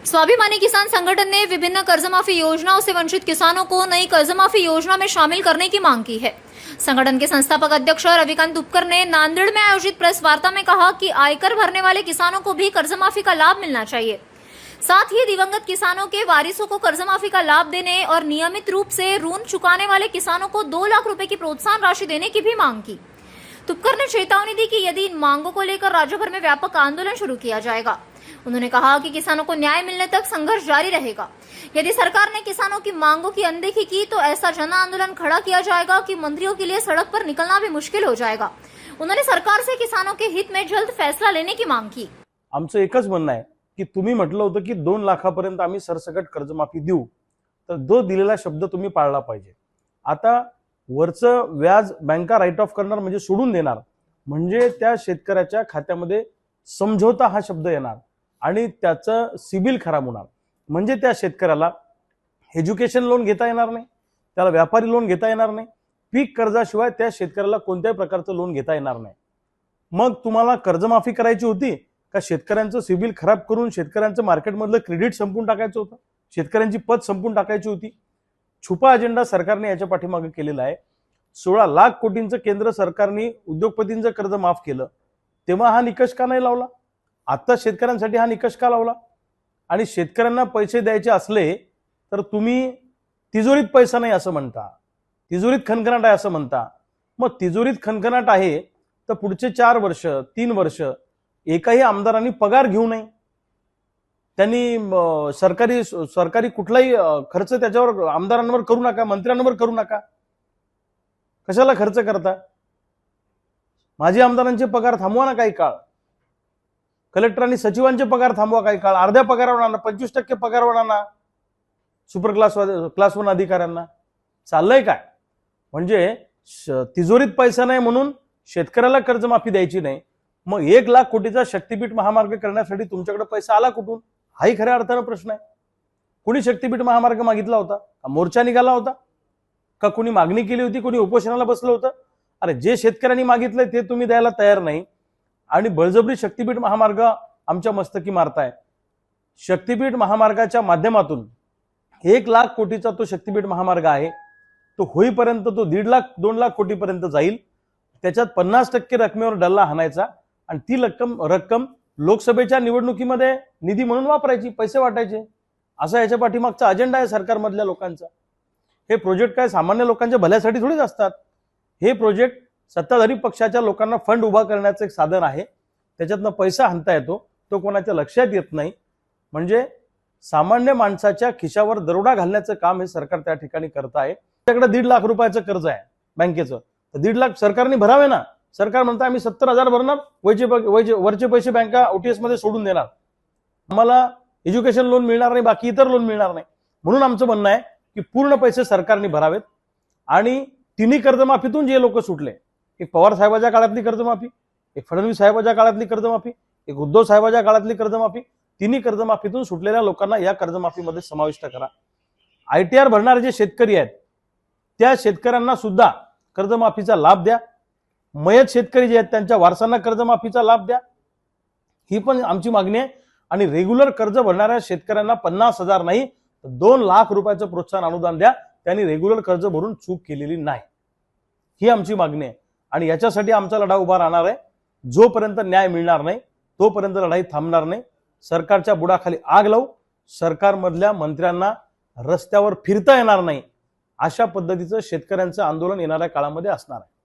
स्वाभिमानी किसान संगठन ने विभिन्न कर्जमाफी योजनाओं से वंचित किसानों को नई कर्जमाफी योजना में शामिल करने की मांग की है। संगठन के संस्थापक अध्यक्ष रविकांत तुपकर ने नांदेड़ में आयोजित प्रेस वार्ता में कहा कि आयकर भरने वाले किसानों को भी कर्जमाफी का लाभ मिलना चाहिए। साथ ही दिवंगत किसानों के वारिसों को कर्जमाफी का लाभ देने और नियमित रूप से ऋण चुकाने वाले किसानों को 2 लाख रुपए की प्रोत्साहन राशि देने की भी मांग की। तुपकर ने चेतावनी दी कि यदि इन मांगों को लेकर राज्य भर में व्यापक आंदोलन शुरू किया जाएगा। उन्होंने कहा कि किसानों को न्याय मिलने तक संघर्ष जारी रहेगा। यदि सरकार ने किसानों की मांगों की अनदेखी की तो ऐसा जन आंदोलन खड़ा किया जाएगा कि मंत्रियों के लिए सड़क पर निकलना भी मुश्किल हो जाएगा। उन्होंने सरकार से किसानों के हित में जल्द फैसला लेने की मांग की। आमचं एकच म्हणणं आहे की तुम्ही म्हटलं होतं की 2 लाखापर्यंत आम्ही सरसकट कर्जमाफी देऊ, तर जो दिलेला शब्द तुम्ही पाळला पाहिजे। आता वरचं व्याज बँका राईट ऑफ करणार म्हणजे सोडून देणार, म्हणजे त्या शेतकऱ्याच्या खात्यामध्ये समझोता हा शब्द येणार आणि त्याचं सिबिल खराब होणार, म्हणजे त्या शेतकऱ्याला एज्युकेशन लोन घेता येणार नाही, त्याला व्यापारी लोन घेता येणार नाही, पीक कर्जाशिवाय त्या शेतकऱ्याला कोणत्याही प्रकारचं लोन घेता येणार नाही। मग तुम्हाला कर्जमाफी करायची होती का शेतकऱ्यांचं सिबिल खराब करून शेतकऱ्यांचं मार्केटमधलं क्रेडिट संपून टाकायचं होतं, शेतकऱ्यांची पत संपून टाकायची होती? छुपा अजेंडा सरकारने याच्या पाठीमागे केलेला आहे। 16 लाख कोटींचं केंद्र सरकारने उद्योगपतींचं कर्ज माफ केलं, तेव्हा हा निकष का नाही लावला? आता शेतकऱ्यांसाठी हा निकष का लावला? आणि शेतकऱ्यांना पैसे द्यायचे असले तर तुम्ही तिजोरीत पैसा नाही असं म्हणता, तिजोरीत खणखणाट आहे असं म्हणता। मग तिजोरीत खणखणाट आहे तर पुढचे 4 वर्ष 3 वर्ष एकाही आमदारांनी पगार घेऊ नये, त्यांनी सरकारी कुठलाही खर्च त्याच्यावर आमदारांवर करू नका, मंत्र्यांवर करू नका। कशाला खर्च करता? माजी आमदारांचे पगार थांबवा ना काही काळ, कलेक्टर आणि सचिवांचे पगार थांबवा काही काळ, अर्ध्या पगारावर आणा, 25% पगारावर आणा सुपर क्लास 1 अधिकाऱ्यांना। चाललंय काय? म्हणजे तिजोरीत पैसा नाही म्हणून शेतकऱ्याला कर्जमाफी द्यायची नाही, मग 1 लाख कोटीचा शक्तीपीठ महामार्ग करण्यासाठी तुमच्याकडे पैसा आला कुठून? हाही खऱ्या अर्थानं प्रश्न आहे। कुणी शक्तीपीठ महामार्ग मागितला होता का? मोर्चा निघाला होता का? कुणी मागणी केली होती? कुणी उपोषणाला बसलं होतं? अरे जे शेतकऱ्यांनी मागितलंय ते तुम्ही द्यायला तयार नाही आणि बळजबरी शक्तीपीठ महामार्ग आमच्या मस्तकी मारताय। शक्तीपीठ महामार्गाच्या माध्यमातून 1 लाख कोटीचा तो शक्तीपीठ महामार्ग आहे, तो होईपर्यंत तो 1.5 लाख 2 लाख कोटीपर्यंत जाईल। त्याच्यात 50% रकमेवर डल्ला हाणायचा आणि ती रक्कम लोकसभेच्या निवडणुकीमध्ये निधी म्हणून वापरायची, पैसे वाटायचे, असा याच्या पाठीमागचा अजेंडा आहे सरकारमधल्या लोकांचा। हे प्रोजेक्ट काय सामान्य लोकांच्या भल्यासाठी थोडीच असतात। हे प्रोजेक्ट सत्ताधारी पक्षाच्या लोकांना फंड उभा करण्याचं एक साधन आहे, त्याच्यातनं पैसा हाणता येतो, तो कोणाच्या लक्षात येत नाही। म्हणजे सामान्य माणसाच्या खिशावर दरोडा घालण्याचं काम हे सरकार त्या ठिकाणी करत आहे। त्याच्याकडे 1.5 लाख रुपयाचं कर्ज आहे बँकेचं, तर 1.5 लाख सरकारने भरावे ना। सरकार म्हणतं आम्ही 70,000 भरणार, वरचे पैसे बँका ओटीएस मध्ये सोडून देणार, आम्हाला एज्युकेशन लोन मिळणार नाही, बाकी इतर लोन मिळणार नाही। म्हणून आमचं म्हणणं आहे की पूर्ण पैसे सरकारने भरावेत आणि तिन्ही कर्जमाफीतून जे लोक सुटले, एक पवार साहेबांच्या काळातली कर्जमाफी, एक फडणवीस साहेबांच्या काळातली कर्जमाफी, एक उद्धव साहेबांच्या काळातली कर्जमाफी, तिन्ही कर्जमाफीतून सुटलेल्या लोकांना या कर्जमाफीमध्ये समाविष्ट करा। आयटीआर भरणारे जे शेतकरी आहेत त्या शेतकऱ्यांना सुद्धा कर्जमाफीचा लाभ द्या। मयत शेतकरी जे आहेत त्यांच्या वारसांना कर्जमाफीचा लाभ द्या, ही पण आमची मागणी आहे। आणि रेग्युलर कर्ज भरणाऱ्या शेतकऱ्यांना 50,000 नाही तर 2 लाख रुपयाचं प्रोत्साहन अनुदान द्या, त्यांनी रेग्युलर कर्ज भरून चूक केलेली नाही, ही आमची मागणी आहे। आणि याच्यासाठी आमचा लढा उभा राहणार आहे। जोपर्यंत न्याय मिळणार नाही तोपर्यंत लढाई थांबणार नाही। सरकारच्या बुडाखाली आग लावू, सरकारमधल्या मंत्र्यांना रस्त्यावर फिरता येणार नाही, अशा पद्धतीचं शेतकऱ्यांचं आंदोलन येणाऱ्या काळामध्ये असणार आहे।